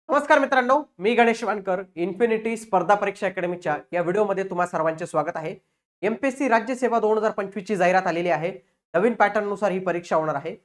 नमस्कार मित्रांनो, मी गणेश वानकर. इन्फिनिटी स्पर्धा परीक्षा अकॅडमीच्या या व्हिडिओमध्ये तुम्हा सर्वांचे स्वागत आहे. एमपीएससी राज्य सेवा 2025 ची जाहिरात आलेली आहे. नवीन पॅटर्न नुसार ही परीक्षा होणार आहे.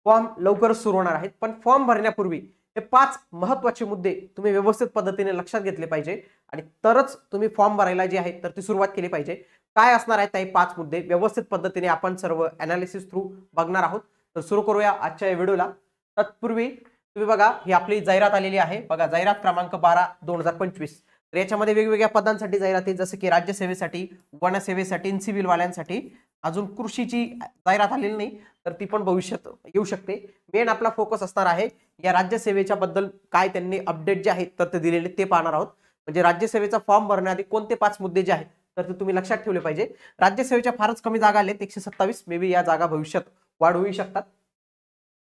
फॉर्म लवकरच सुरू होणार आहेत, पण फॉर्म भरण्यापूर्वी हे 5 महत्त्वाचे मुद्दे तुम्ही व्यवस्थित पद्धतीने लक्षात घेतले पाहिजे आणि तरच तुम्ही फॉर्म भरायला जी आहे तर ती सुरुवात केली पाहिजे. काय असणार आहेत हे 5 मुद्दे व्यवस्थित पद्धतीने आपण सर्व एनालिसिस थ्रू बघणार आहोत. तर सुरू करूया आजच्या या व्हिडिओला. तत्पूर्वी तुम्ही बघा, ही आपली जाहिरात आलेली आहे. बघा, जाहिरात क्रमांक 12/2025. तर याच्यामध्ये वेगवेगळ्या पदांसाठी जाहिराती, जसं की राज्यसेवेसाठी, वनसेवेसाठी, सिव्हिल वाल्यांसाठी. अजून कृषीची जाहिरात आलेली नाही, तर ती पण भविष्यात येऊ शकते. मेन आपला फोकस असणार आहे या राज्यसेवेच्या बद्दल काय त्यांनी अपडेट जे आहेत तर ते दिलेले ते पाहणार आहोत. म्हणजे राज्यसेवेचा फॉर्म भरण्याआधी कोणते 5 मुद्दे जे आहेत तर ते तुम्ही लक्षात ठेवले पाहिजे. राज्यसेवेच्या फारच कमी जागा आल्या, 127. मे बी या जागा भविष्यात वाढ होऊ शकतात.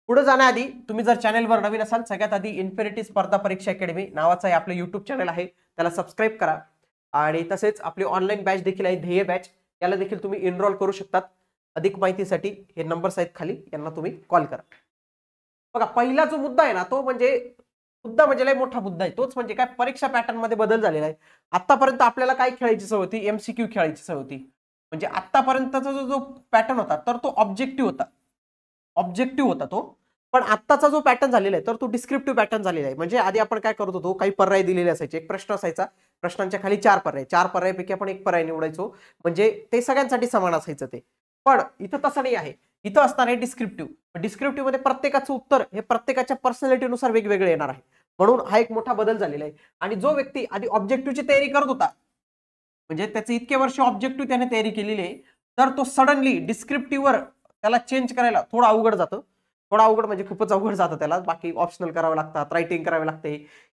पुढे जाण्याआधी तुम्ही जर चॅनलवर नवीन असाल, सगळ्यात आधी इन्फिनिटी स्पर्धा परीक्षा अकॅडमी नावाचं आहे आपलं युट्यूब चॅनल आहे, त्याला सबस्क्राईब करा. आणि तसेच आपली ऑनलाईन बॅच देखील आहे, ध्येय बॅच. याला देखील तुम्ही एनरोल करू शकतात. अधिक माहितीसाठी हे नंबर्स आहेत खाली, यांना तुम्ही कॉल करा. बघा, पहिला जो मुद्दा आहे ना, तो म्हणजे मुद्दा म्हणजे लय मोठा मुद्दा आहे. तोच म्हणजे काय, परीक्षा पॅटर्न मध्ये बदल झालेला आहे. आतापर्यंत आपल्याला काय खेळायची सवय होती, एमसीक्यू खेळायची सवय होती. म्हणजे आतापर्यंतचा जो पॅटर्न होता तर तो ऑब्जेक्टिव्ह होता तो. पण आत्ताचा जो पॅटर्न झालेला आहे तर तो डिस्क्रिप्टिव्ह पॅटर्न झालेला आहे. म्हणजे आधी आपण काय करत होतो, काही पर्याय दिलेले असायचे, एक प्रश्न असायचा, प्रश्नांच्या खाली 4 पर्याय, 4 पर्यायापैकी आपण एक पर्याय निवडायचो, म्हणजे ते सगळ्यांसाठी समान असायचं ते. पण इथं तसं नाही आहे. इथं असणार आहे डिस्क्रिप्टिव्ह. डिस्क्रिप्टिव्ह मध्ये प्रत्येकाचं उत्तर हे प्रत्येकाच्या पर्सनॅलिटीनुसार वेगवेगळे येणार आहे. म्हणून हा एक मोठा बदल झालेला आहे. आणि जो व्यक्ती आधी ऑब्जेक्टिव्हची तयारी करत होता, म्हणजे त्याचे इतके वर्ष ऑब्जेक्टिव्ह त्याने तयारी केलेली आहे, तर तो सडनली डिस्क्रिप्टिव्हवर त्याला चेंज करायला थोडं अवघड जातं. थोडा अवघड म्हणजे खूपच अवघड जातं त्याला. बाकी ऑप्शनल करावं लागतात, रायटिंग करावे लागते.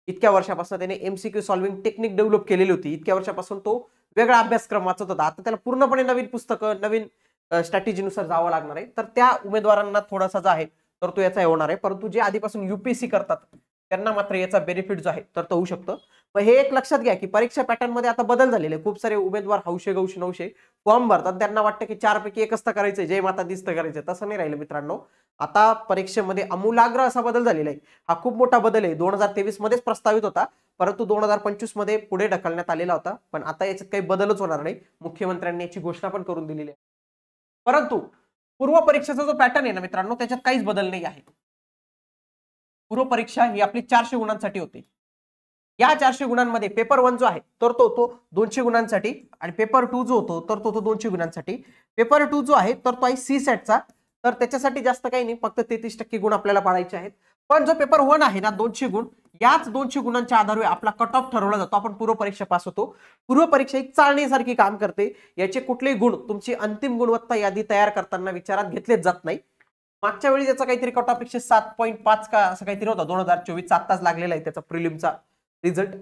इतक्या वर्षापासून त्याने एमसीक्यू सॉल्व्हिंग टेक्निक डेव्हलप केलेली होती. इतक्या वर्षापासून तो वेगळा अभ्यासक्रम वाचत होता. आता त्याला पूर्णपणे नवीन पुस्तकं, नवीन स्ट्रॅटेजीनुसार जावं लागणार आहे. तर त्या उमेदवारांना थोडासा जो आहे तर तो याचा होणार आहे. परंतु जे आधीपासून युपीएससी करतात त्यांना मात्र याचा बेनिफिट जो आहे तर तो होऊ शकतो. पण हे एक लक्षात घ्या की परीक्षा पॅटर्न मध्ये आता बदल झालेले. खूप सारे उमेदवार हौशे गौशे नवशे फॉर्म भरतात. त्यांना वाटतं की 4 पैकी एकच तर करायचंय, जय माता दिसत करायचंय. तसं नाही राहिलं मित्रांनो. आता परीक्षेमध्ये आमूलाग्र असा बदल झालेला आहे. हा खूप मोठा बदल आहे. 2023 मध्येच प्रस्तावित होता, परंतु 2025 मध्ये पुढे ढकलण्यात आलेला होता. पण आता याच्यात काही बदलच होणार नाही. मुख्यमंत्र्यांनी याची घोषणा पण करून दिलेली आहे. परंतु पूर्व परीक्षेचा जो पॅटर्न आहे ना मित्रांनो, त्याच्यात काहीच बदल नाही आहे. पूर्व परीक्षा ही आपली 400 गुणांसाठी होती. या 400 गुणांमध्ये पेपर 1 जो आहे तर तो 200 गुणांसाठी, आणि पेपर 2 जो होतो तर तो 200 गुणांसाठी. पेपर 2 जो आहे तर तो आहे सी सेटचा. तर त्याच्यासाठी जास्त काही नाही, फक्त 33% गुण आपल्याला पाडायचे आहेत. पण जो पेपर 1 आहे ना, 200 गुण, याच 200 गुणांच्या आधारे आपला कट ऑफ ठरवला जातो. आपण पूर्व परीक्षा पास होतो. पूर्व परीक्षा एक चाळणीसारखी काम करते. याचे कुठलेही गुण तुमची अंतिम गुणवत्ता यादी तयार करताना विचारात घेतलेच जात नाही. मागच्या वेळी त्याचा काहीतरी कट ऑफ 7.5 का असं काहीतरी होता 2024चा. आत्ताच लागलेला आहे त्याचा प्रिलिमचा रिझल्ट.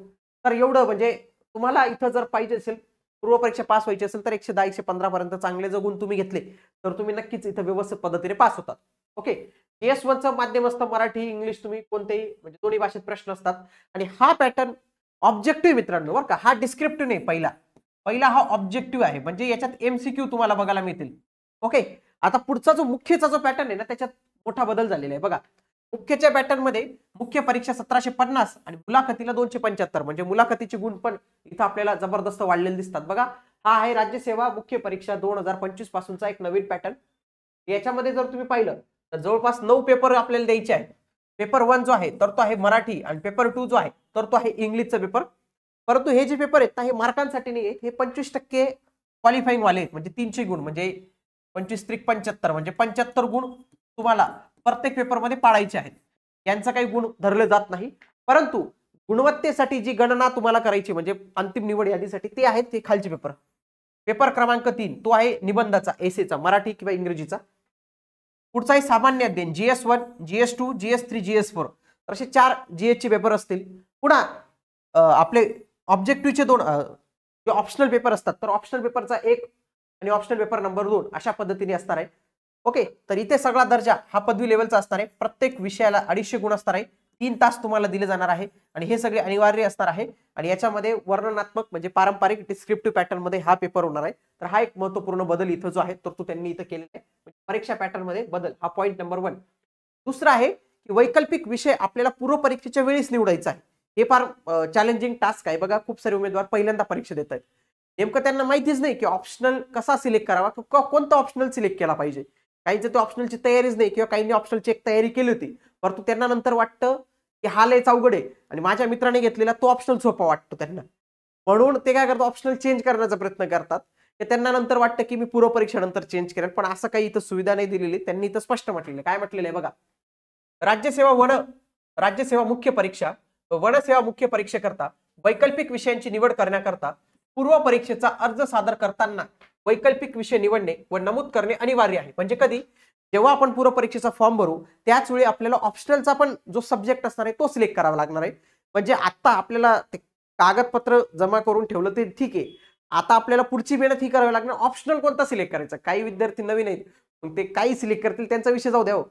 तर एवढं म्हणजे तुम्हाला इथं जर पाहिजे असेल, पूर्व परीक्षा पास व्हायची असेल, तर 110-115 पर्यंत चांगले जर गुण तुम्ही घेतले तर तुम्ही नक्कीच इथं व्यवस्थित पद्धतीने पास होतात. ओके. एस1चं माध्यम असतं मराठी, इंग्लिश, तुम्ही कोणतेही म्हणजे दोन्ही भाषेत प्रश्न असतात. आणि हा पॅटर्न ऑब्जेक्टिव्ह मित्रांनो बरं का, हा डिस्क्रिप्टिव्ह नाही. पहिला हा ऑब्जेक्टिव्ह आहे. म्हणजे याच्यात एमसीक्यू तुम्हाला बघायला मिळतील. ओके. आता पुढचा जो मुख्यचा जो पॅटर्न आहे ना, त्याच्यात मोठा बदल झालेला आहे. बघा, मुख्यच्या पॅटर्न मध्ये मुख्य परीक्षा 1750 आणि मुलाखतीला 275. म्हणजे मुलाखतीचे गुण पण इथं आपल्याला जबरदस्त वाढलेले दिसतात. बघा, हा आहे राज्यसेवा मुख्य परीक्षा 2025 पासूनचा एक नवीन पॅटर्न. याच्यामध्ये जर तुम्ही पाहिलं तर जवळपास 9 पेपर आपल्याला द्यायचे आहेत. पेपर 1 जो आहे तर तो आहे मराठी, आणि पेपर 2 जो आहे तर तो आहे इंग्लिशचा पेपर. परंतु हे जे पेपर आहेत ना, हे मार्कांसाठी नाही आहेत. हे 25% क्वालिफाईंग वाले आहेत. म्हणजे 300 गुण, म्हणजे 25 त्रिक 75, म्हणजे 75 गुण तुम्हाला प्रत्येक पेपरमध्ये पाडायचे आहेत. यांचा काही गुण धरले जात नाही. परंतु गुणवत्तेसाठी जी गणना तुम्हाला करायची म्हणजे अंतिम निवड यादीसाठी, ते आहेत ते खालचे पेपर. पेपर क्रमांक 3 तो आहे निबंधाचा, एसेचा, मराठी किंवा इंग्रजीचा. पुढचा आहे सामान्य अध्ययन, GS1, GS2, GS3, GS4. तर असे 4 GS चे पेपर असतील. पुन्हा आपले ऑब्जेक्टिव्हचे 2 जे ऑप्शनल पेपर असतात, तर ऑप्शनल पेपरचा 1 आणि ऑप्शनल पेपर नंबर 2 अशा पद्धतीने असणार आहे. ओके. तर इथे सगळा दर्जा हा पदवी लेवलचा असणार आहे. प्रत्येक विषयाला 250 गुण असणार आहे. 3 तास तुम्हाला दिले जाणार आहे, आणि हे सगळे अनिवार्य असणार आहे. आणि याच्यामध्ये वर्णनात्मक म्हणजे पारंपरिक डिस्क्रिप्टिव्ह पॅटर्न मध्ये हा पेपर होणार आहे. तर हा एक महत्त्वपूर्ण बदल इथं जो आहे तर तो त्यांनी इथं केलेला आहे. परीक्षा पॅटर्न मध्ये बदल, हा पॉईंट नंबर 1. दुसरा आहे की वैकल्पिक विषय आपल्याला पूर्व परीक्षेच्या वेळेस निवडायचा आहे. हे फार चॅलेंजिंग टास्क आहे बघा. खूप सारे उमेदवार पहिल्यांदा परीक्षा देत आहेत. नेमकं त्यांना माहितीच नाही की ऑप्शनल कसा सिलेक्ट करावा किंवा कोणता ऑप्शनल सिलेक्ट केला पाहिजे. काहींचं ते ऑप्शनलची तयारीच नाही किंवा काहींनी ऑप्शनलची एक तयारी केली होती, परंतु त्यांना नंतर वाटतं की हा लयच अवघड आहे आणि माझ्या मित्राने घेतलेला तो ऑप्शनल सोपा वाटतो त्यांना, म्हणून ते काय करतात ऑप्शनल चेंज करण्याचा प्रयत्न करतात. की त्यांना नंतर वाटतं की मी पूर्व परीक्षेनंतर चेंज करेल, पण असं काही इथं सुविधा नाही दिलेली. त्यांनी इथं स्पष्ट म्हटलेलं काय म्हटलेलं आहे बघा, राज्यसेवा मुख्य परीक्षा वनसेवा मुख्य परीक्षेकरता वैकल्पिक विषयांची निवड करण्याकरता पूर्व परीक्षेचा अर्ज सादर करताना वैकल्पिक विषय निवडणे व नमूद करणे अनिवार्य आहे. म्हणजे कधी जेव्हा आपण पूर्व परीक्षेचा फॉर्म भरू त्याच वेळी आपल्याला ऑप्शनलचा पण जो सब्जेक्ट असणार आहे तो सिलेक्ट करावा लागणार आहे. म्हणजे आता आपल्याला ते कागदपत्र जमा करून ठेवलं ते ठीक आहे, आता आपल्याला पुढची मेहनत ही करावी लागणार, ऑप्शनल कोणता सिलेक्ट करायचा. काही विद्यार्थी नवीन आहेत, मग ते काही सिलेक्ट करतील त्यांचा विषय जाऊ द्या हो.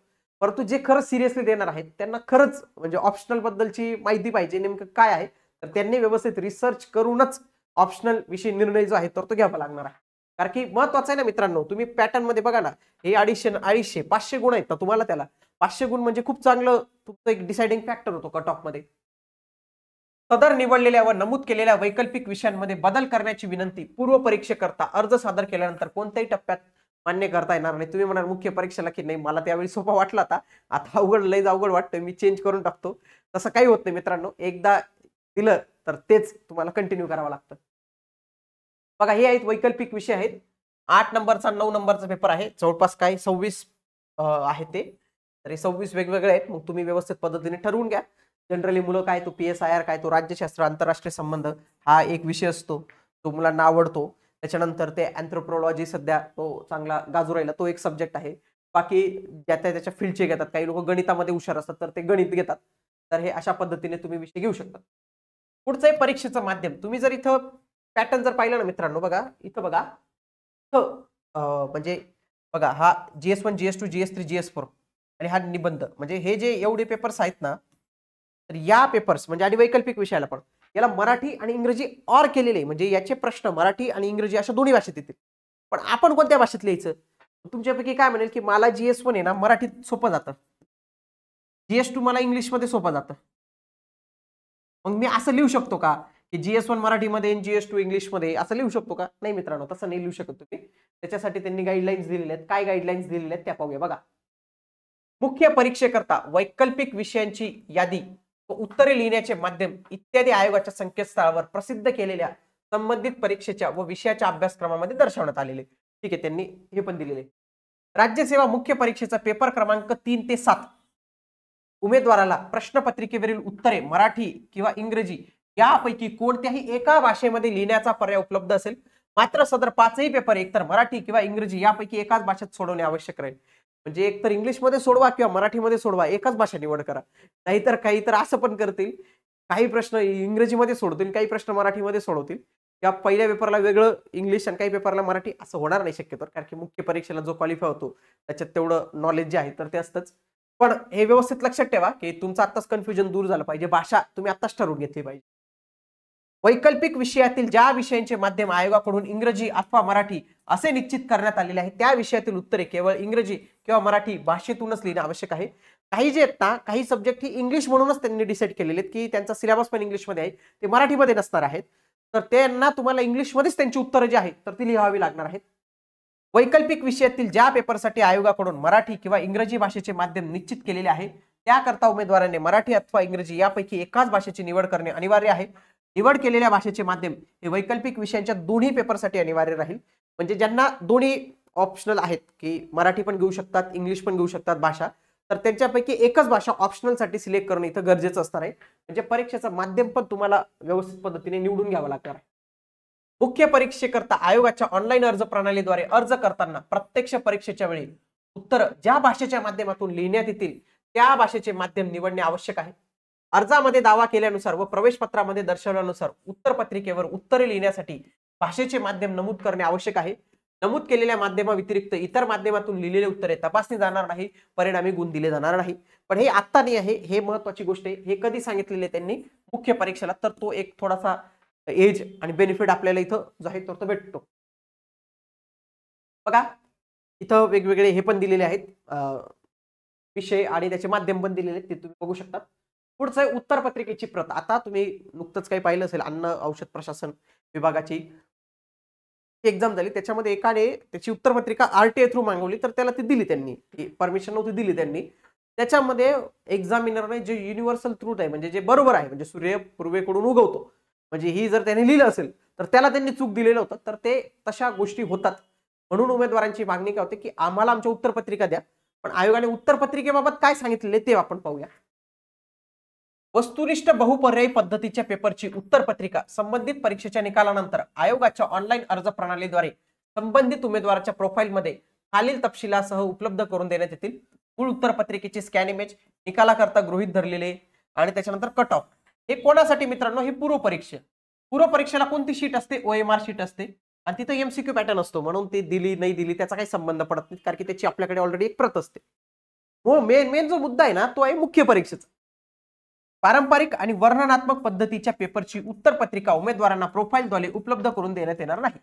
परंतु जे खरंच सिरियसली देणार आहेत त्यांना खरंच म्हणजे ऑप्शनल बद्दलची माहिती पाहिजे, नेमकं काय आहे, तर त्यांनी व्यवस्थित रिसर्च करूनच ऑप्शनल विषयी निर्णय जो आहे तर तो घ्यावा लागणार आहे. कारण की महत्वाचं आहे ना मित्रांनो, तुम्ही पॅटर्न मध्ये बघा ना, हे 250 500 गुण आहेत ना तुम्हाला, त्याला 500 गुण म्हणजे खूप चांगलं तुमचं एक डिसाइडिंग फॅक्टर होतो कट ऑफ मध्ये. सदर निवडलेल्या व नमूद केलेल्या वैकल्पिक विषयांमध्ये बदल करण्याची विनंती पूर्व परीक्षेकरता अर्ज सादर केल्यानंतर कोणत्याही टप्प्यात मान्य करता येणार नाही. तुम्ही म्हणाल मुख्य परीक्षेला की नाही मला त्यावेळी सोपा वाटला आता अवघड लयच अवघड वाटतं, मी चेंज करून टाकतो. तसं काही होत नाही मित्रांनो, एकदा दिलं तर तेच तुम्हाला कंटिन्यू करावं लागतं. बघा हे आहेत वैकल्पिक विषय आहेत. 8 नंबरचा 9 नंबरचा पेपर आहे, जवळपास काय 26 आहे ते. तर हे 26 वेगवेगळे आहेत. मग तुम्ही व्यवस्थित पद्धतीने ठरवून घ्या. जनरली मुलं काय तो PSIR काय तो राज्यशास्त्र आंतरराष्ट्रीय संबंध हा एक विषय असतो, तो मुलांना आवडतो. त्याच्यानंतर ते अँथ्रोपोलॉजी सध्या तो चांगला गाजू राहिला, तो एक सब्जेक्ट आहे. बाकी ज्या त्याच्या फील्डचे घेतात, काही लोक गणितामध्ये हुशार असतात तर ते गणित घेतात. तर हे अशा पद्धतीने तुम्ही विषय घेऊ शकता. पुढचं आहे परीक्षेचं माध्यम. तुम्ही जर इथं पॅटर्न जर पाहिलं ना मित्रांनो, बघा इथं बघा, इथं म्हणजे बघा हा GS1 GS2 GS3 GS4 आणि हा निबंध, म्हणजे हे जे एवढे पेपर्स आहेत ना, तर या पेपर्स म्हणजे आणि वैकल्पिक विषयाला पण याला मराठी आणि इंग्रजी ऑर केलेले, म्हणजे याचे प्रश्न मराठी आणि इंग्रजी अशा दोन्ही भाषेत येतील. पण आपण कोणत्या भाषेत लिहायचं? तुमच्यापैकी काय म्हणेल की मला GS1 आहे ना मराठीत सोपं जातं, GS2 मला इंग्लिशमध्ये सोपं जातं, मग मी असं लिहू शकतो का की GS1 मराठीमध्ये GS2 इंग्लिशमध्ये, असं लिहू शकतो का? नाही मित्रांनो, तसं नाही लिहू शकत तुम्ही. त्याच्यासाठी त्यांनी गाईडलाईन्स दिलेल्या आहेत. काय गाईडलाईन्स दिलेल्या आहेत त्या पाहूया. बघा, मुख्य परीक्षेकरता वैकल्पिक विषयांची यादी व उत्तरे लिहिण्याचे माध्यम इत्यादी आयोगाच्या संकेतस्थळावर प्रसिद्ध केलेल्या संबंधित परीक्षेच्या व विषयाच्या अभ्यासक्रमामध्ये दर्शवण्यात आलेले. ठीक आहे, त्यांनी हे पण दिलेले. राज्यसेवा मुख्य परीक्षेचा पेपर क्रमांक 3 ते 7 उमेदवाराला प्रश्नपत्रिकेवरील उत्तरे मराठी किंवा इंग्रजी यापैकी कोणत्याही एका भाषेमध्ये लिहिण्याचा पर्याय उपलब्ध असेल. मात्र सदर पाचही पेपर एकतर मराठी किंवा इंग्रजी यापैकी एकाच भाषेत सोडवणे आवश्यक राहील. म्हणजे एकतर इंग्लिशमध्ये सोडवा किंवा मराठीमध्ये सोडवा, एकच भाषा निवड करा. नाहीतर काही तर असं पण करतील, काही प्रश्न इंग्रजीमध्ये सोडतील, काही प्रश्न मराठीमध्ये सोडवतील, किंवा पहिल्या पेपरला वेगळं इंग्लिश आणि काही पेपरला मराठी, असं होणार नाही शक्यतो. कारण की मुख्य परीक्षेला जो क्वालिफाय होतो त्याच्यात तेवढं नॉलेज जे आहे तर ते असतंच. पण हे व्यवस्थित लक्षात ठेवा की तुमचं आत्ताच कन्फ्युजन दूर झालं पाहिजे. भाषा तुम्ही आत्ताच ठरवून घेतली पाहिजे. वैकल्पिक विषयातील ज्या विषयांचे माध्यम आयोगाकडून इंग्रजी अथवा मराठी असे निश्चित करण्यात आलेले आहे त्या विषयातील उत्तरे केवळ इंग्रजी किंवा मराठी भाषेतूनच लिहिणं आवश्यक आहे. काही जे आहेत ना, काही सब्जेक्ट ही इंग्लिश म्हणूनच त्यांनी डिसाईड केलेले आहेत की त्यांचा सिलेबस पण इंग्लिशमध्ये आहे, ते मराठीमध्ये नसणार आहेत. तर त्यांना तुम्हाला इंग्लिशमध्येच त्यांची उत्तरं जी आहेत तर ती लिहावी लागणार आहेत. वैकल्पिक विषयातील ज्या पेपरसाठी आयोगाकडून मराठी किंवा इंग्रजी भाषेचे माध्यम निश्चित केलेले आहे त्याकरता उमेदवारांनी मराठी अथवा इंग्रजी यापैकी एकाच भाषेची निवड करणे अनिवार्य आहे. निवड केलेल्या भाषेचे माध्यम हे वैकल्पिक विषयांच्या दोन्ही पेपरसाठी अनिवार्य राहील. म्हणजे ज्यांना दोन्ही ऑप्शनल आहेत की मराठी पण घेऊ शकतात, इंग्लिश पण घेऊ शकतात भाषा, तर त्यांच्यापैकी एकच भाषा ऑप्शनलसाठी सिलेक्ट करणं इथं गरजेचं असणार आहे. म्हणजे परीक्षेचं माध्यम पण तुम्हाला व्यवस्थित पद्धतीने निवडून घ्यावं लागणार आहे. मुख्य परीक्षेकरता आयोगाच्या ऑनलाईन अर्ज प्रणालीद्वारे अर्ज करताना प्रत्यक्ष परीक्षेच्या वेळी उत्तर ज्या भाषेच्या माध्यमातून लिहिण्यात येतील त्या भाषेचे माध्यम निवडणे आवश्यक आहे. अर्जामध्ये दावा केल्यानुसार व प्रवेशपत्रामध्ये दर्शवल्यानुसार उत्तरपत्रिकेवर उत्तरे लिहिण्यासाठी भाषेचे माध्यम नमूद करणे आवश्यक आहे. नमूद केलेल्या माध्यमाव्यतिरिक्त इतर माध्यमातून लिहिलेले उत्तरे तपासणी जाणार नाही, परिणामी गुण दिले जाणार नाही. पण हे आत्ता नाही आहे, हे महत्वाची गोष्ट आहे. हे कधी सांगितलेले त्यांनी मुख्य परीक्षेला, तर तो एक थोडासा एज आणि बेनिफिट आपल्याला इथं जो आहे तो भेटतो. बघा इथं वेगवेगळे हे पण दिलेले आहेत विषय आणि त्याचे माध्यम पण दिलेले आहेत, ते तुम्ही बघू शकता. पुढचं आहे उत्तर पत्रिकेची प्रत. आता तुम्ही नुकतंच काही पाहिलं असेल, अन्न औषध प्रशासन विभागाची एक्झाम झाली, त्याच्यामध्ये एकाने त्याची उत्तरपत्रिका आरटीआय थ्रू मागवली, तर त्याला ती दिली, त्यांनी परमिशन नव्हती दिली त्यांनी. त्याच्यामध्ये एक्झामिनरने जे युनिव्हर्सल ट्रूथ आहे, म्हणजे जे बरोबर आहे, म्हणजे सूर्य पूर्वेकडून उगवतो, म्हणजे ही जर त्याने लिहिलं असेल तर त्याला त्यांनी चूक दिलेलं होतं. तर ते तशा गोष्टी होतात, म्हणून उमेदवारांची मागणी काय होते की आम्हाला आमच्या उत्तरपत्रिका द्या. पण आयोगाने उत्तरपत्रिकेबाबत काय सांगितलेले ते आपण पाहूया. वस्तुनिष्ठ बहुपर्यायी पद्धतीच्या पेपरची उत्तरपत्रिका संबंधित परीक्षेच्या निकालानंतर आयोगाच्या ऑनलाईन अर्ज प्रणालीद्वारे संबंधित उमेदवाराच्या प्रोफाईलमध्ये खालील तपशिलासह उपलब्ध करून देण्यात येतील. मूळ उत्तरपत्रिकेची स्कॅन इमेज, निकालाकरता गृहीत धरलेले आणि त्याच्यानंतर कट ऑफ. हे कोणासाठी मित्रांनो? हे पूर्व परीक्षा. पूर्व परीक्षेला कोणती शीट असते? OMR शीट असते आणि तिथं MCQ पॅटर्न असतो, म्हणून ती दिली नाही दिली त्याचा काही संबंध पडत नाही, कारण की त्याची आपल्याकडे ऑलरेडी एक प्रत असते. हो, मेन जो मुद्दा आहे ना, तो आहे मुख्य परीक्षेचा. पारंपरिक आणि वर्णनात्मक पद्धतीच्या पेपरची उत्तरपत्रिका उमेदवारांना प्रोफाईलद्वारे उपलब्ध करून देण्यात येणार नाही.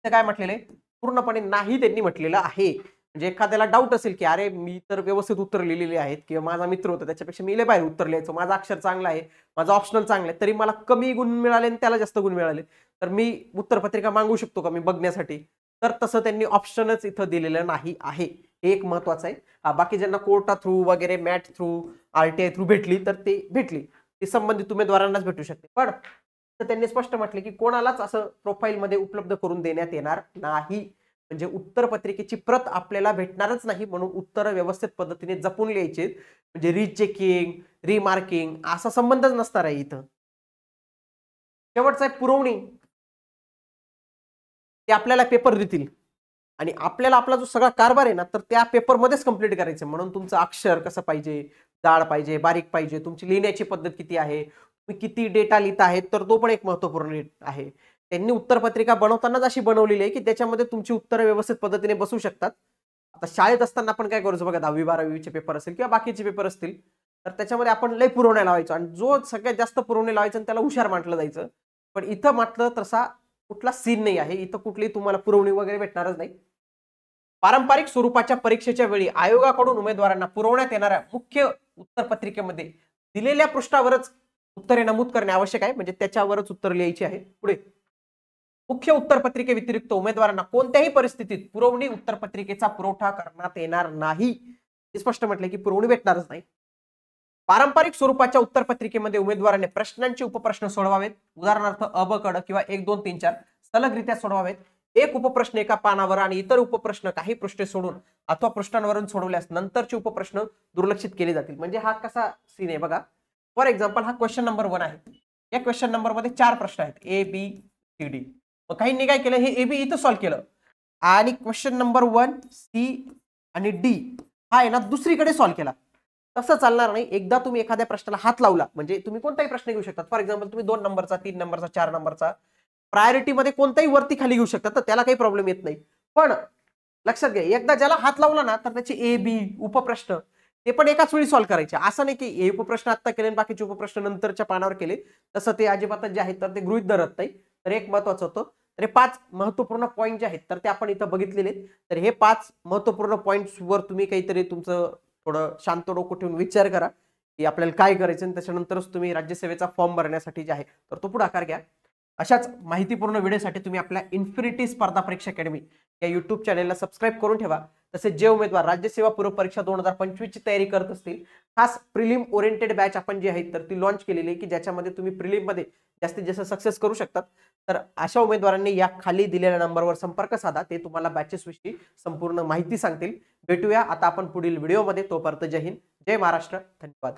ते काय म्हटलेले? पूर्णपणे नाही त्यांनी म्हटलेलं आहे. म्हणजे एखाद्याला डाऊट असेल की अरे मी तर व्यवस्थित उत्तर लिहिलेले आहेत, किंवा माझा मित्र होता त्याच्यापेक्षा मी लय बाहेर उत्तर लिहायचो, माझा अक्षर चांगला आहे, माझा ऑप्शनल चांगला आहे, तरी मला कमी गुण मिळाले आणि त्याला जास्त गुण मिळाले, तर मी उत्तरपत्रिका मागू शकतो का मी बघण्यासाठी? तर तसं त्यांनी ऑप्शनच इथं दिलेलं नाही आहे. हे एक महत्वाचं आहे. बाकी ज्यांना कोर्टा थ्रू वगैरे, मॅट थ्रू, RTI थ्रू भेटली तर ते भेटली, ती संबंधित उमेदवारांनाच भेटू शकते. पण त्यांनी स्पष्ट म्हटले की कोणालाच असं प्रोफाईलमध्ये उपलब्ध करून देण्यात येणार नाही. म्हणजे उत्तरपत्रिकेची प्रत आपल्याला भेटणारच नाही, म्हणून उत्तर व्यवस्थित पद्धतीने जपून लिहायचे. म्हणजे रिचेकिंग, रिमार्किंग असा संबंधच नसणार आहे इथं. शेवटचा आहे पुरवणी. ते आपल्याला पेपर देतील आणि आपल्याला आपला जो सगळा कारभार आहे ना, तर त्या पेपरमध्येच कंप्लीट करायचं. म्हणून तुमचं अक्षर कसं पाहिजे, जाड पाहिजे, बारीक पाहिजे, तुमची लिहिण्याची पद्धत किती आहे, तुम्ही किती डेटा लिहित आहेत, तर तो पण एक महत्त्वपूर्ण आहे. त्यांनी उत्तरपत्रिका बनवतानाच अशी बनवलेली आहे की त्याच्यामध्ये तुमची उत्तरं व्यवस्थित पद्धतीने बसू शकतात. आता शाळेत असताना आपण काय करायचो बघा, 10वी 12वीचे पेपर असेल किंवा बाकीचे पेपर असतील, तर त्याच्यामध्ये आपण लय पुरवण्या लावायचो आणि जो सगळ्यात जास्त पुरवणे लावायचं आणि त्याला हुशार म्हटलं जायचं. पण इथं म्हटलं तसा कुठला सीन नाही आहे, इथं कुठली तुम्हाला पुरवणी वगैरे भेटणारच नाही. पारंपरिक स्वरूपाच्या परीक्षेच्या वेळी आयोगाकडून उमेदवारांना पुरवण्यात येणाऱ्या मुख्य उत्तरपत्रिकेमध्ये दिलेल्या पृष्ठावरच उत्तरे नमूद करणे आवश्यक आहे. म्हणजे त्याच्यावरच उत्तर लिहायची आहे. पुढे, मुख्य उत्तरपत्रिके व्यतिरिक्त उमेदवारांना कोणत्याही परिस्थितीत पुरवणी उत्तरपत्रिकेचा पुरवठा करण्यात येणार नाही. स्पष्ट म्हटले की पुरवणी भेटणारच नाही. पारंपरिक स्वरूपाच्या उत्तरपत्रिकेमध्ये उमेदवाराने प्रश्नांचे उपप्रश्न सोडवावेत. उदाहरणार्थ अ, ब, ड किंवा 1, 2, 3, 4 सलगरित्या सोडवावेत. एक उपप्रश्न एका पानावर आणि इतर उपप्रश्न काही पृष्ठे सोडून अथवा पृष्ठांवरून सोडवल्यास नंतरचे उपप्रश्न दुर्लक्षित केले जातील. म्हणजे हा कसा सीन आहे बघा. फॉर एक्झाम्पल, हा क्वेश्चन नंबर 1 आहे. या क्वेश्चन नंबर मध्ये 4 प्रश्न आहेत, ABCD. मग काहींनी काय केलं, हे AB इथं सॉल्व्ह केलं आणि क्वेश्चन नंबर 1, C आणि D हा आहे ना दुसरीकडे सॉल्व्ह केला. तसं चालणार नाही. एकदा तुम्ही एखाद्या प्रश्नाला हात लावला म्हणजे तुम्ही कोणताही प्रश्न घेऊ शकता. फॉर एक्झाम्पल, तुम्ही 2 नंबरचा, 3 नंबरचा, 4 नंबरचा प्रायोरिटी मध्ये कोणताही वरती खाली घेऊ शकता, तर त्याला काही प्रॉब्लेम येत नाही. पण लक्षात घ्या, एकदा ज्याला हात लावला ना, तर त्याचे AB उपप्रश्न ते पण एकाच वेळी सॉल्व्ह करायचे. असं नाही की हे उपप्रश्न आता केले आणि बाकीचे उपप्रश्न नंतरच्या पानावर केले, तसं ते अजिबातच जे आहेत तर ते गृहीत धरत नाही. तर एक महत्वाचं होतं. तर हे 5 महत्वपूर्ण पॉईंट जे आहेत तर ते आपण इथं बघितलेले. तर हे 5 महत्वपूर्ण पॉईंट्सवर तुम्ही काहीतरी तुमचं थोडं शांत डोकं ठेवून विचार करा की आपल्याला काय करायचं, आणि त्याच्यानंतरच तुम्ही राज्यसेवेचा फॉर्म भरण्यासाठी जे आहे तर तो पुढाकार घ्या. अशाच माहितीपूर्ण व्हिडिओसाठी तुम्ही आपल्या इन्फिनिटी स्पर्धा परीक्षा अकॅडमी या युट्यूब चॅनलला सबस्क्राईब करून ठेवा. तसेच जे उमेदवार राज्यसेवा पूर्व परीक्षा 2025 ची तयारी करत असतील, खास प्रिलिम ओरिएंटेड बॅच आपण जी आहे तर ती लॉन्च केलेली आहे की ज्याच्यामध्ये तुम्ही प्रिलिम मध्ये जास्तीत जास्त सक्सेस करू शकतात. तर अशा उमेदवारांनी या खाली दिलेल्या नंबरवर संपर्क साधा, ते तुम्हाला बॅचेस विषयी संपूर्ण माहिती सांगतील. भेटूया आता आपण पुढील व्हिडिओमध्ये. तोपर्यंत जय हिंद, जय महाराष्ट्र, धन्यवाद.